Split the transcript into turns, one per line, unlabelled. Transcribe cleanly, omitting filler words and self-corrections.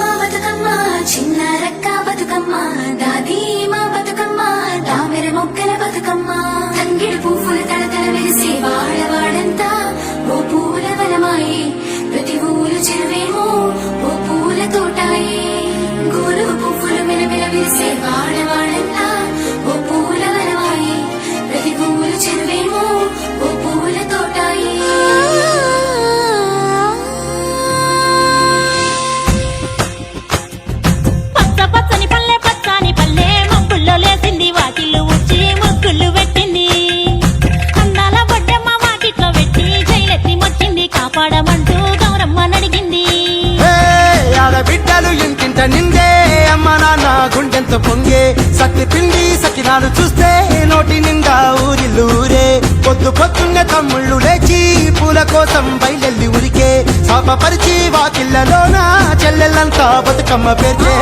మా బతుకమ్మ చిన్న రక్క బతుకమ్మ దాది మా బతుకమ్మ దామెర మొక్కల బతుకమ్మ తంగిడి పువ్వులు తడతడ వెలిసే వాడవాడంతా ఓ పూల వనమాయే ప్రతి ఊరు చెరువేమో ఓ పూల తోటాయే గోరు పువ్వులు మెలమెల వెలిసే వాడవాడంతా ఓ పూల వనమాయే ప్రతి ఊరు చెరువేమో ఓ పూల తోటాయే
లేసింది వాకిళ్ళు ఉచ్చి ముగ్గులు పెట్టింది అందాల బొడ్డమ్మ వాకిట్లో పెట్టి జైలెత్తి మొచ్చింది కాపాడమంటూ గౌరమ్మ నడిగింది
ఆడబిడ్డలు ఇంటింట నిందే అమ్మ నాన్న గుండెంత పొంగే సత్తి పిండి సకినాలు చూస్తే నోటి నిండా ఊరిల్లూరే పొద్దు పొద్దున్న తమ్ముళ్ళు లేచి పూల కోసం బయలెల్లి ఉరికే శాపపరిచి వాకిళ్లలోన చెల్లెళ్ళంతా బతుకమ్మ పేర్చే